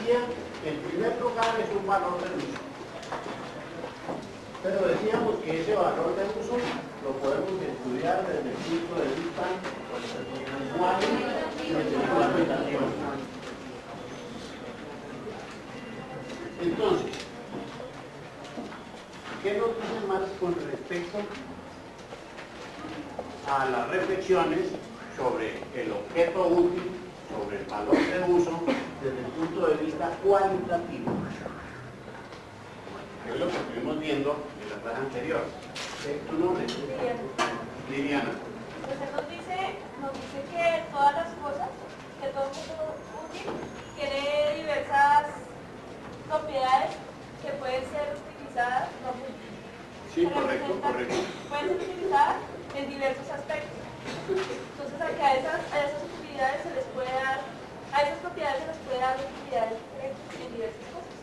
decía, en primer lugar es un valor de uso. Pero decíamos que ese valor de uso lo podemos estudiar desde el punto de vista cuantitativo. Entonces, ¿qué nos dice Marx con respecto a las reflexiones sobre el objeto útil, sobre el valor de uso, desde el punto de vista cualitativo? Que es lo que estuvimos viendo en la clase anterior. ¿Tu nombre? Liliana. Pues él nos dice que todas las cosas, que todo objeto útil tiene diversas propiedades que pueden ser utilizadas, Sí, correcto. Pueden ser utilizadas en diversos aspectos. Entonces, a esas utilidades se les puede dar, a esas propiedades se les puede dar utilidades en diversas cosas.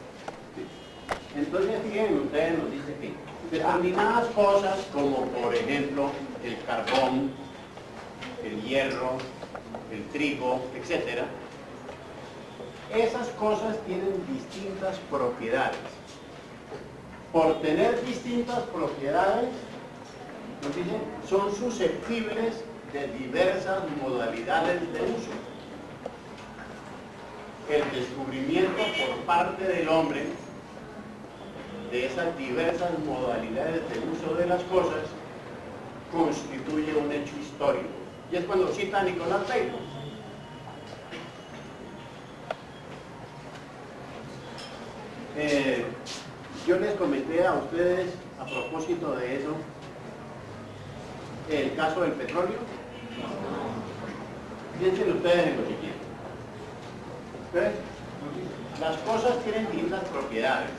Entonces, fíjense ustedes, nos dice que determinadas cosas, como por ejemplo el carbón, el hierro, el trigo, etc., esas cosas tienen distintas propiedades. Por tener distintas propiedades, nos dice, son susceptibles de diversas modalidades de uso. El descubrimiento por parte del hombre de esas diversas modalidades de uso de las cosas constituye un hecho histórico. Y es cuando cita a Nicolás Taylor. Yo les comenté a ustedes, a propósito de eso, el caso del petróleo. Piensen ustedes en lo siguiente. ¿Ves? Las cosas tienen distintas propiedades.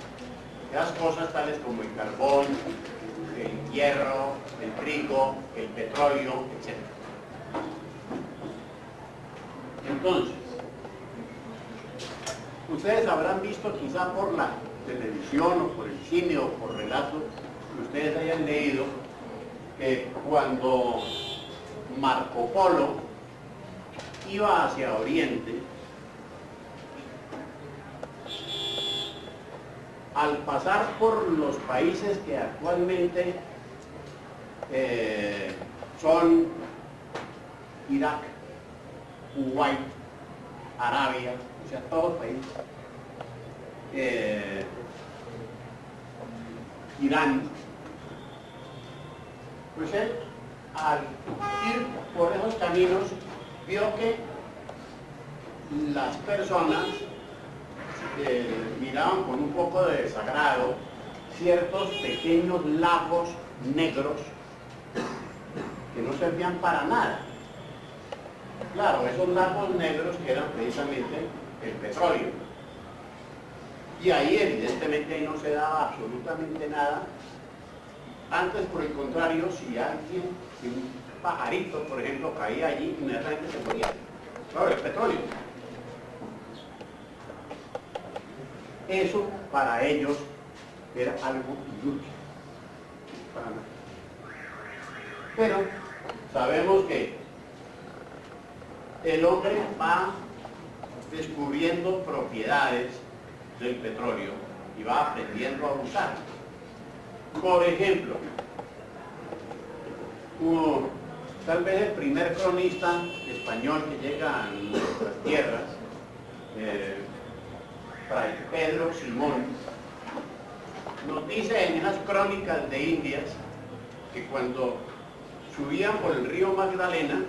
Las cosas tales como el carbón, el hierro, el trigo, el petróleo, etc. Entonces, ustedes habrán visto quizá por la televisión o por el cine o por relatos que ustedes hayan leído que cuando Marco Polo iba hacia Oriente, al pasar por los países que actualmente son Irak, Kuwait, Arabia, o sea, todos los países, Irán, pues él, al ir por esos caminos, vio que las personas miraban con un poco de desagrado ciertos pequeños lagos negros que no servían para nada. Claro, esos lagos negros que eran precisamente el petróleo. Y ahí evidentemente ahí no se daba absolutamente nada. Antes, por el contrario, si alguien, si un pajarito, por ejemplo, caía allí, inmediatamente se moría. Claro, el petróleo. Eso para ellos era algo inútil. Para nada. Pero sabemos que el hombre va descubriendo propiedades del petróleo y va aprendiendo a usarlo. Por ejemplo, tal vez el primer cronista español que llega a nuestras tierras, Fray Pedro Simón, nos dice en esas crónicas de Indias que cuando subían por el río Magdalena,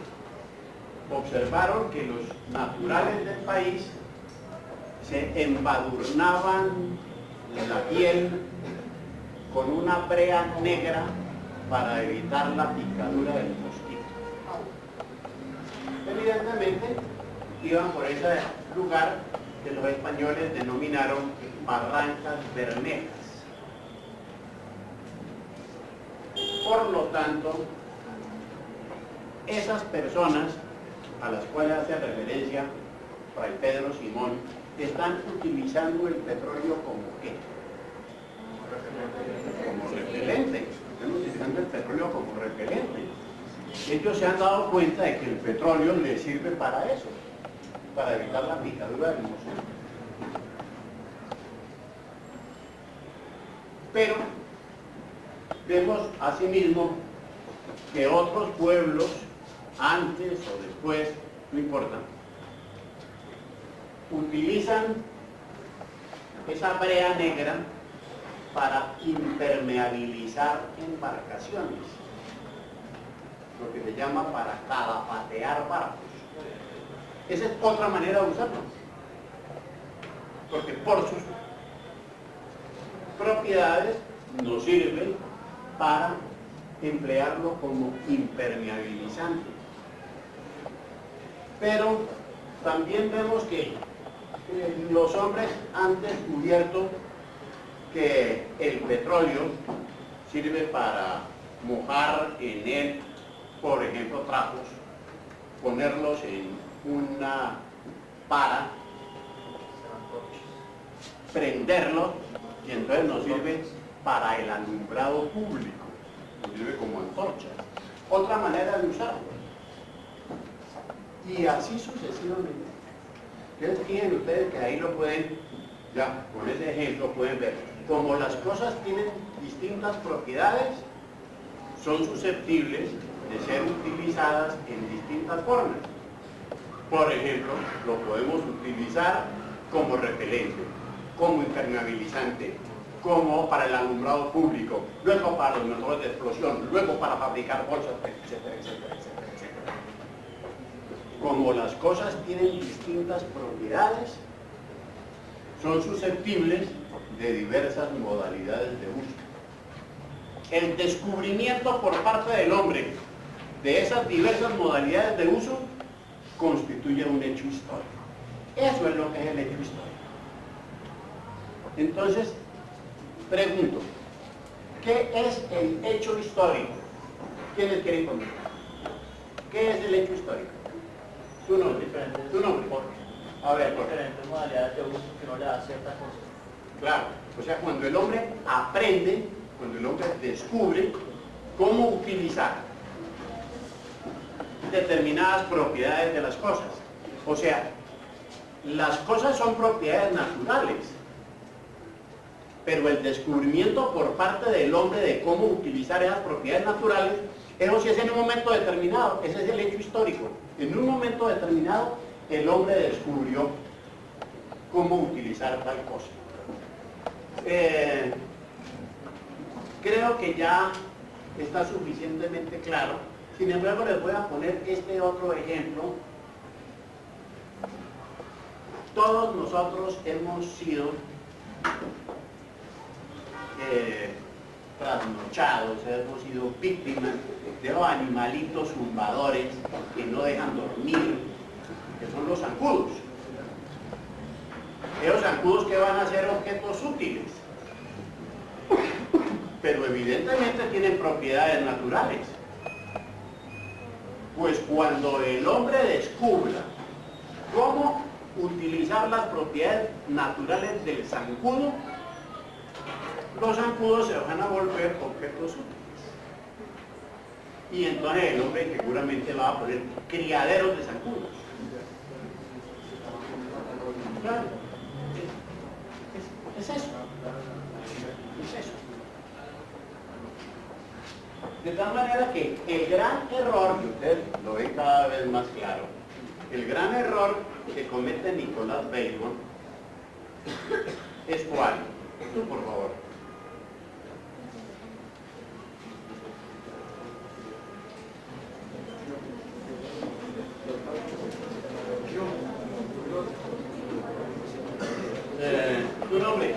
observaron que los naturales del país se embadurnaban la piel con una brea negra para evitar la picadura del mosquito. Evidentemente, iban por ese lugar que los españoles denominaron Barrancas Bermejas. Por lo tanto, esas personas a las cuales hace referencia Fray Pedro Simón están utilizando el petróleo como ¿qué? Como repelente. Están utilizando el petróleo como repelente. Ellos se han dado cuenta de que el petróleo les sirve para eso, para evitar la picadura del mosquito. Pero vemos asimismo que otros pueblos, antes o después, no importa, utilizan esa brea negra para impermeabilizar embarcaciones, lo que se llama para calafatear barcos. Esa es otra manera de usarlo, porque por sus propiedades nos sirve para emplearlo como impermeabilizante. Pero también vemos que los hombres han descubierto que el petróleo sirve para mojar en él, por ejemplo, trapos, ponerlos en una para, prenderlos, y entonces nos sirve para el alumbrado público, nos sirve como antorcha. Otra manera de usarlo. Y así sucesivamente. Entonces fíjense ustedes que ahí lo pueden, ya con ese ejemplo pueden ver, como las cosas tienen distintas propiedades, son susceptibles de ser utilizadas en distintas formas. Por ejemplo, lo podemos utilizar como repelente, como impermeabilizante, como para el alumbrado público, luego para los motores de explosión, luego para fabricar bolsas, etcétera, etcétera, etcétera, etcétera. Como las cosas tienen distintas propiedades, son susceptibles de diversas modalidades de uso. El descubrimiento por parte del hombre de esas diversas modalidades de uso constituye un hecho histórico. Eso es lo que es el hecho histórico. Entonces, pregunto, ¿qué es el hecho histórico? ¿Quiénes quieren contestar? ¿Qué es el hecho histórico? Tu nombre. Tu nombre. A ver, por diferentes modalidades de uso que no le da cierta cosa. Claro, o sea, cuando el hombre aprende, cuando el hombre descubre cómo utilizar determinadas propiedades de las cosas. O sea, las cosas son propiedades naturales, pero el descubrimiento por parte del hombre de cómo utilizar esas propiedades naturales, eso sí es en un momento determinado, ese es el hecho histórico. En un momento determinado, el hombre descubrió cómo utilizar tal cosa. Creo que ya está suficientemente claro. Sin embargo, les voy a poner este otro ejemplo. Todos nosotros hemos sido trasnochados, hemos sido víctimas de los animalitos zumbadores que no dejan dormir, que son los zancudos. Esos zancudos que van a ser objetos útiles, pero evidentemente tienen propiedades naturales. Pues cuando el hombre descubra cómo utilizar las propiedades naturales del zancudo, los zancudos se van a volver objetos útiles. Y entonces el hombre seguramente va a poner criaderos de zancudos. Claro. Es eso. Es eso. De tal manera que el gran error, que ustedes lo ven cada vez más claro, el gran error que comete Nicolás Bacon es cuál. Tú, por favor. ¿Tu nombre?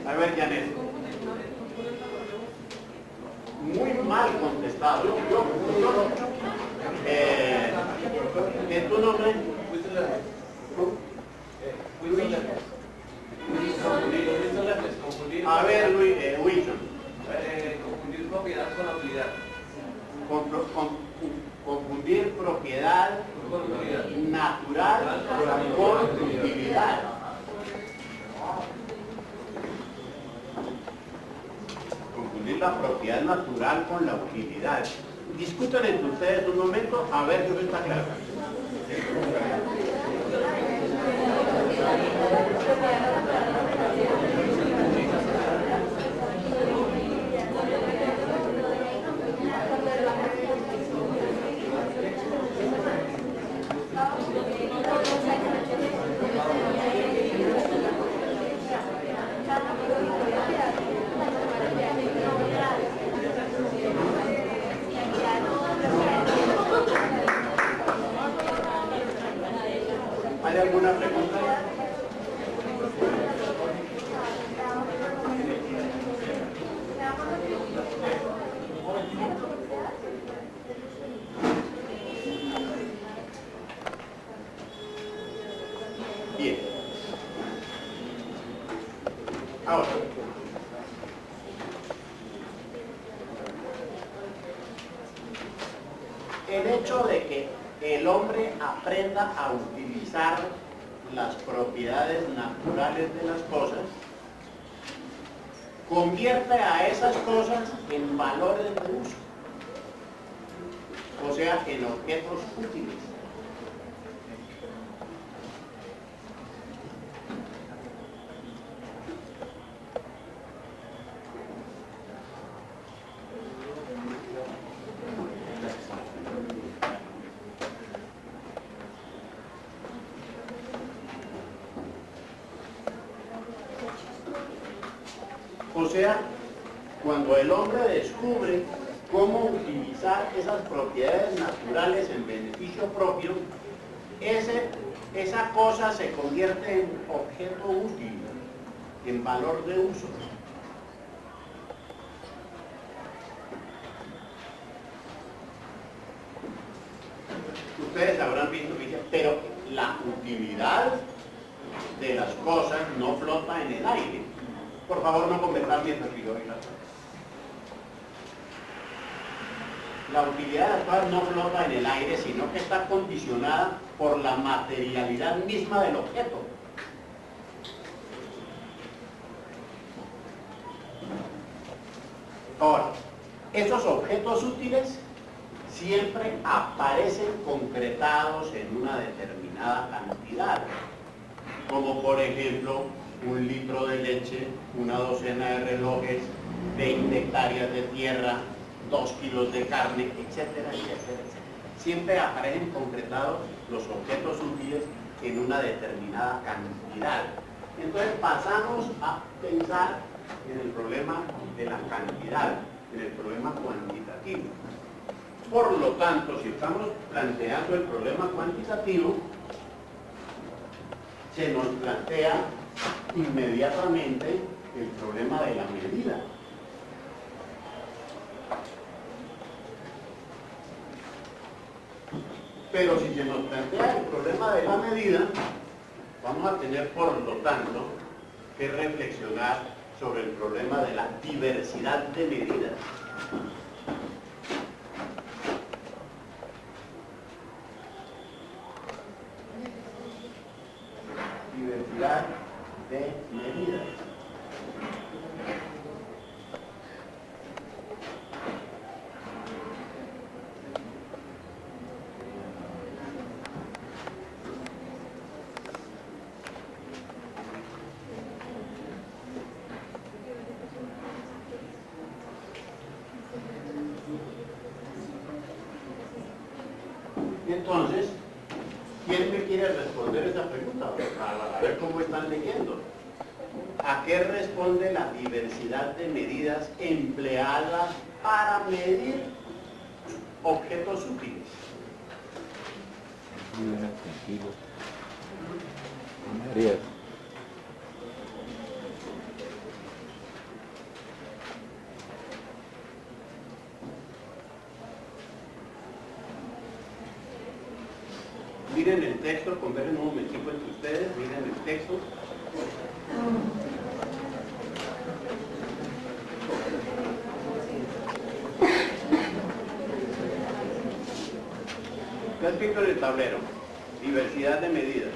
A ver, Janet. Muy mal contestado. ¿Es tu nombre? A ver, Wilson. Confundir propiedad con utilidad. Confundir propiedad natural con utilidad. Confundir la propiedad natural con la utilidad. Discutan entre ustedes un momento a ver si eso está claro. Ahora, el hecho de que el hombre aprenda a utilizar las propiedades naturales de las cosas convierte a esas cosas en valores de uso, o sea, en objetos útiles. O sea, cuando el hombre descubre cómo utilizar esas propiedades naturales en beneficio propio, esa cosa se convierte en objeto útil, en valor de uso. Ustedes habrán visto que dice, pero la utilidad de las cosas no flota en el aire. Por favor, no conversar mientras yo doy la clase. La utilidad de las cosas no flota en el aire, sino que está condicionada por la materialidad misma del objeto. Ahora, esos objetos útiles siempre aparecen concretados en una determinada cantidad, como por ejemplo 1 litro de leche, una docena de relojes, 20 hectáreas de tierra, 2 kilos de carne, etcétera, etcétera, etcétera. Siempre aparecen concretados los objetos útiles en una determinada cantidad. Entonces pasamos a pensar en el problema de la cantidad, en el problema cuantitativo. Por lo tanto, si estamos planteando el problema cuantitativo, se nos plantea inmediatamente el problema de la medida. Pero si se nos plantea el problema de la medida, vamos a tener por lo tanto que reflexionar sobre el problema de la diversidad de medidas. Diversidad de medidas. Entonces, ¿quién me quiere responder esa pregunta? A ver cómo están leyendo. ¿A qué responde la diversidad de medidas empleadas para medir objetos útiles? María. Miren el texto, conversen un momentico entre ustedes, miren el texto. Está escrito en el tablero, diversidad de medidas.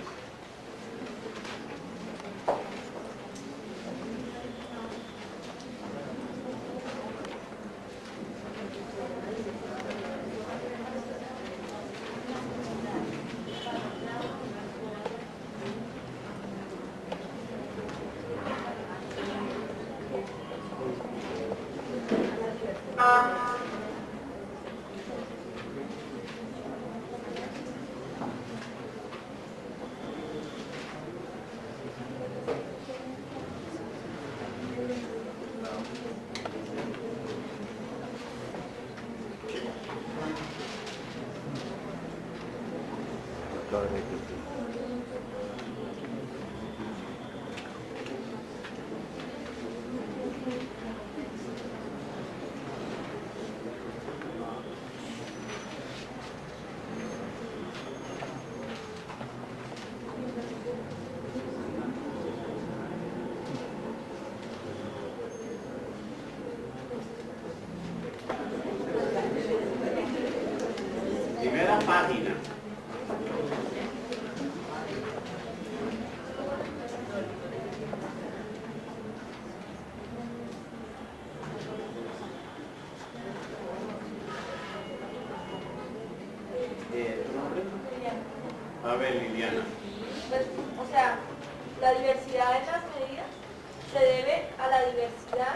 ver, Liliana. Pues, o sea, la diversidad en las medidas se debe a la diversidad,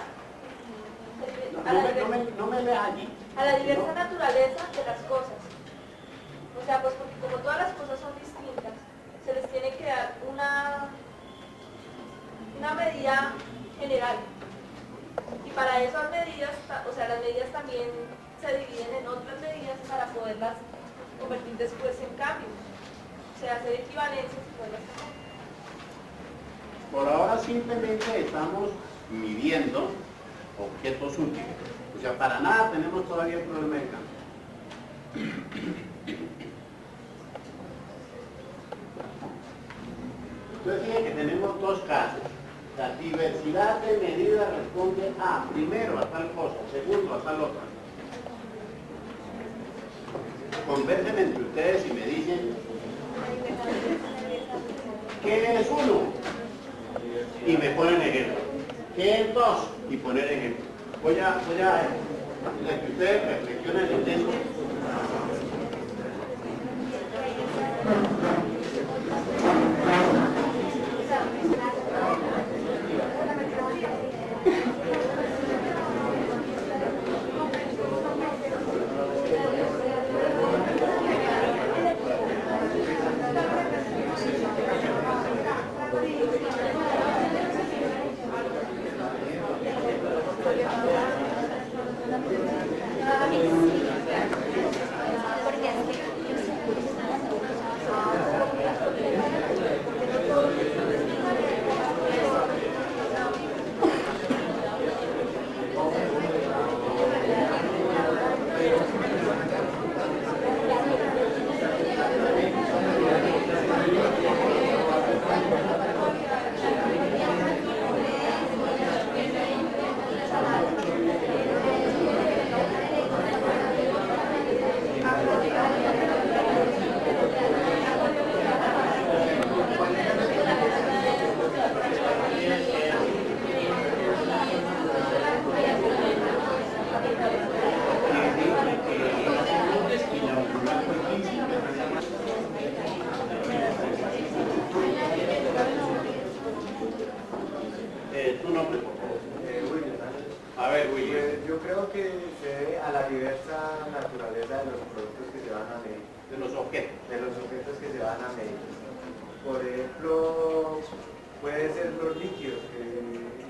No me leas allí. a la diversa naturaleza de las cosas. O sea, pues porque como todas las cosas son distintas, se les tiene que dar una medida general. Y para eso las medidas, o sea, las medidas también se dividen en otras medidas para poderlas convertir después en cambios. O sea, hacer equivalencias y poderlas hacer. Por ahora simplemente estamos midiendo objetos útiles. O sea, para nada tenemos todavía el problema del cambio. Entonces fíjense que tenemos dos casos. La diversidad de medidas responde a, primero, a tal cosa, segundo, a tal otra. Conversen entre ustedes y me dicen, ¿qué es uno? Y me ponen ejemplo. ¿Qué es dos? Y poner ejemplo. Voy a que ustedes reflexionen en eso. Tu nombre, por favor. William. A ver, William. Yo creo que se debe a la diversa naturaleza de los productos que se van a medir, De los objetos. de los objetos que se van a medir. Por ejemplo, puede ser los líquidos,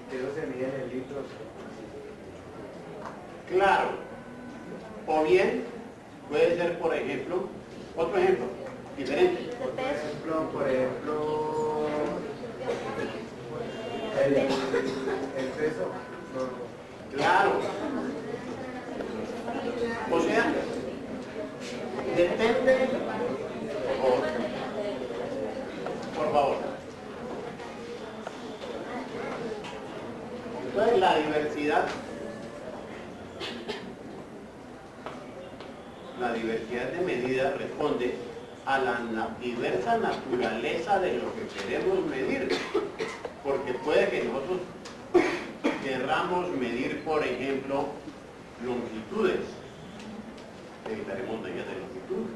que eso se miden en litros. Claro. O bien, puede ser, por ejemplo, otro ejemplo, diferente. Por ejemplo, el peso. Claro. O sea, depende, por favor. Entonces la diversidad de medidas responde a la diversa naturaleza de lo que queremos medir. Porque puede que nosotros querramos medir, por ejemplo, longitudes. Necesitaremos medidas de longitud.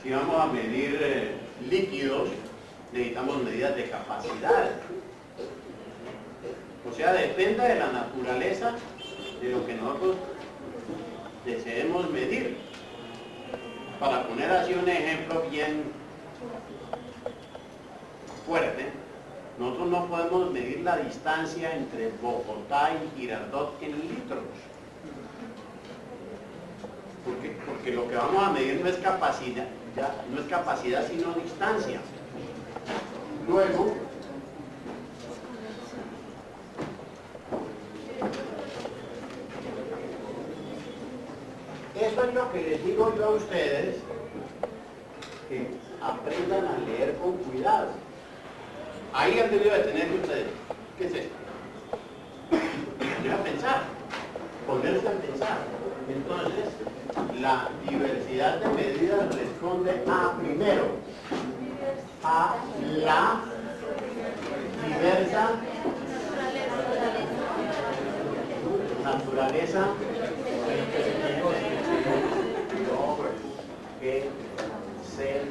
Si vamos a medir líquidos, necesitamos medidas de capacidad. O sea, depende de la naturaleza de lo que nosotros deseemos medir. Para poner así un ejemplo bien fuerte, nosotros no podemos medir la distancia entre Bogotá y Girardot en litros. Porque lo que vamos a medir no es capacidad, sino distancia. Luego, eso es lo que les digo yo a ustedes, que aprendan a leer con cuidado. Ahí han debido de tener ustedes. ¿Qué es esto? Poner a pensar, ponerse a pensar. Entonces, la diversidad de medidas responde a, primero, a la diversa naturaleza que se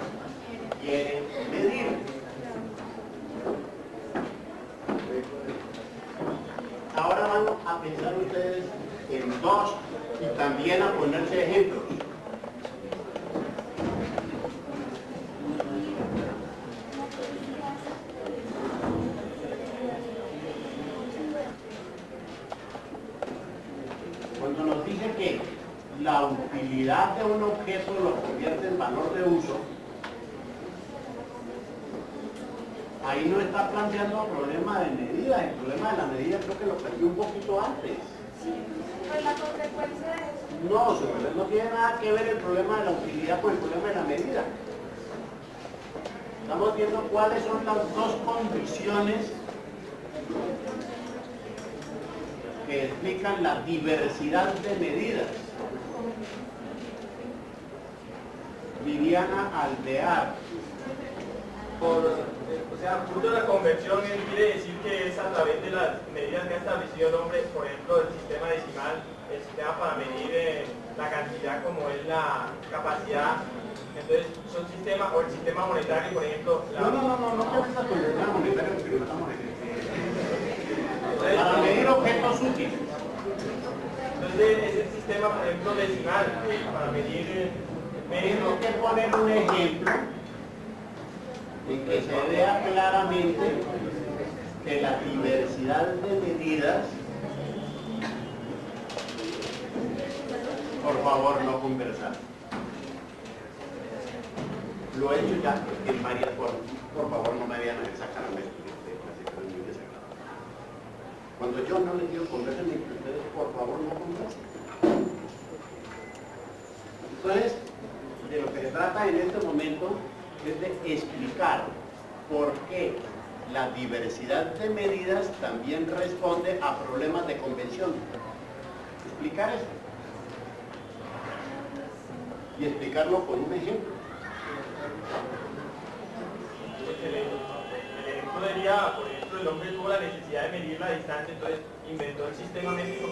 quiere medir. Ahora van a pensar ustedes en dos y también a ponerse ejemplos. Cuando nos dice que la utilidad de un objeto lo convierte en valor de uso, ahí no está planteando problema de medida. El problema de la medida creo que lo perdí un poquito antes. Sí, pues la consecuencia de eso. No, señores, no tiene nada que ver el problema de la utilidad con el problema de la medida. Estamos viendo cuáles son las dos condiciones que explican la diversidad de medidas. Viviana Alvear. O sea, fruto de la conversión, él quiere decir que es a través de las medidas que ha establecido el hombre, por ejemplo, el sistema decimal, el sistema para medir la cantidad como es la capacidad. Entonces, son sistemas, o el sistema monetario, por ejemplo. No te metas con el sistema monetario porque no estamos en para medir objetos útiles. Entonces, es el sistema, por ejemplo, decimal, para medir. Tengo que poner un ejemplo en que se vea claramente que la diversidad de medidas, por favor no conversar. Lo he hecho ya en varias formas. Por favor no me vean esa cara de muy desagradable. Cuando yo no les digo conversen entre ustedes, por favor no conversen. Entonces, de lo que se trata en este momento es de explicar por qué la diversidad de medidas también responde a problemas de convención. Explicar eso. Y explicarlo con un ejemplo. El ejemplo sería, por ejemplo, el hombre tuvo la necesidad de medir la distancia, entonces inventó el sistema métrico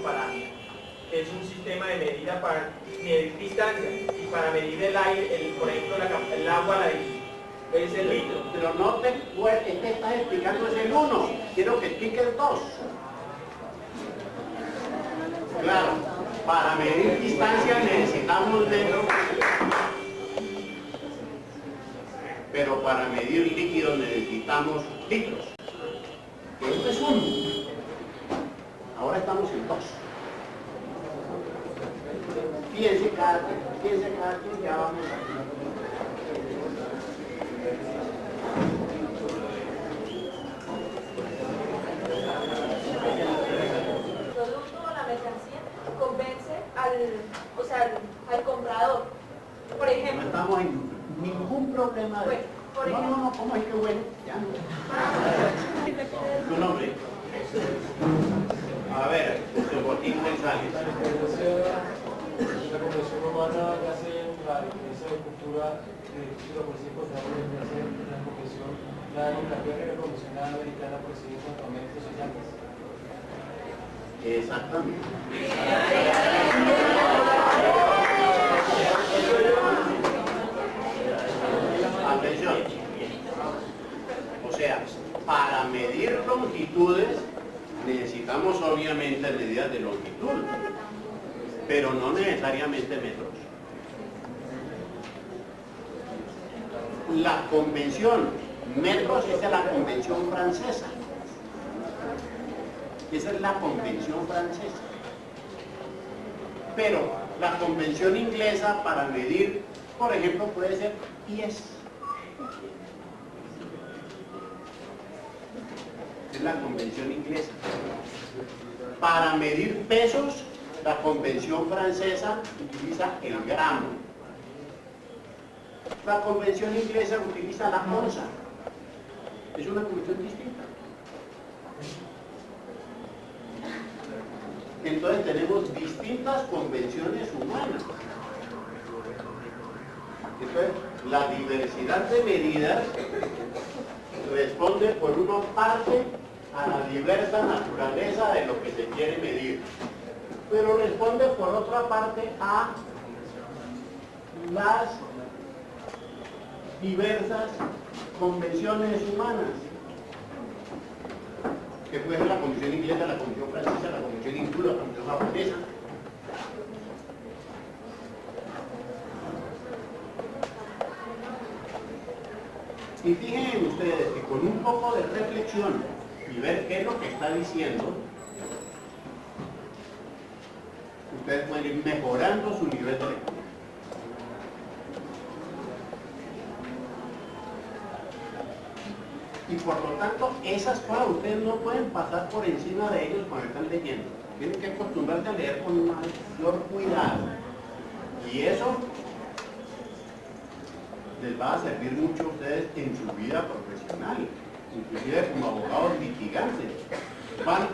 que es un sistema de medida para medir distancia y para medir el aire, por ejemplo, el agua, es el litro. Pero no te estás explicando es el 1, quiero que expliques 2. Claro, para medir distancia necesitamos metros, pero para medir líquidos necesitamos litros. Esto es 1. Ahora estamos en 2. Piense cada quien, ya vamos a... al comprador. Por ejemplo. No estamos en ningún problema de... Bueno, no, ¿cómo es que bueno? Ya no. ¿Tu nombre? A ver, José Botín González. La conversión humana nace en la diferencia de cultura por sí encontramos en la conversión, la democracia revolucionaria americana por sí campamentos y llamas. Exactamente. Atención. O sea, para medir longitudes necesitamos obviamente medidas de longitud, pero no necesariamente metros. La convención, metros, esa es la convención francesa. Esa es la convención francesa. Pero la convención inglesa para medir, por ejemplo, puede ser pies. Es la convención inglesa. Para medir pesos, la convención francesa utiliza el gramo. La convención inglesa utiliza la onza. Es una convención distinta. Entonces tenemos distintas convenciones humanas. Entonces, la diversidad de medidas responde por una parte a la diversa naturaleza de lo que se quiere medir, pero responde por otra parte a las diversas convenciones humanas, que puede ser la convención inglesa, la convención francesa, la convención hindú, la convención japonesa. Y fíjense ustedes que con un poco de reflexión y ver qué es lo que está diciendo, ustedes pueden ir mejorando su nivel de lectura. Y por lo tanto, esas cosas ustedes no pueden pasar por encima de ellos cuando están leyendo. Tienen que acostumbrarse a leer con mayor cuidado. Y eso les va a servir mucho a ustedes en su vida profesional, inclusive como abogados litigantes.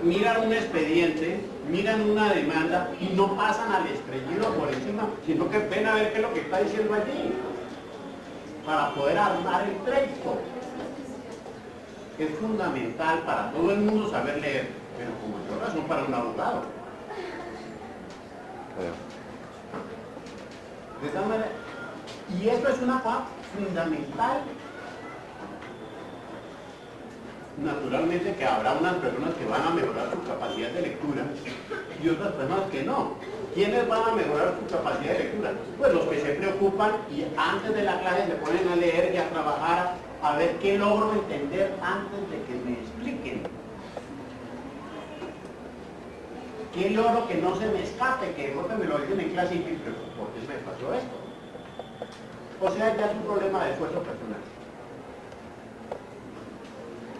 Miran un expediente, miran una demanda y no pasan al estrellido por encima, sino que ven a ver qué es lo que está diciendo allí, para poder armar el pleito. Es fundamental para todo el mundo saber leer, pero con mayor razón para un abogado. De esta manera, y esto es una cosa fundamental. Naturalmente que habrá unas personas que van a mejorar su capacidad de lectura y otras personas que no. ¿Quiénes van a mejorar su capacidad de lectura? Pues los que se preocupan y antes de la clase se ponen a leer y a trabajar a ver qué logro entender antes de que me expliquen. ¿Qué logro que no se me escape? Que después me lo dicen en clase y me preocupo, ¿por qué me pasó esto? O sea, ya es un problema de esfuerzo personal,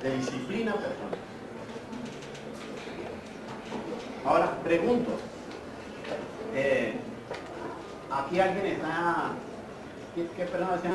de disciplina personal. Ahora, pregunto, aquí alguien está, ¿qué persona se llama?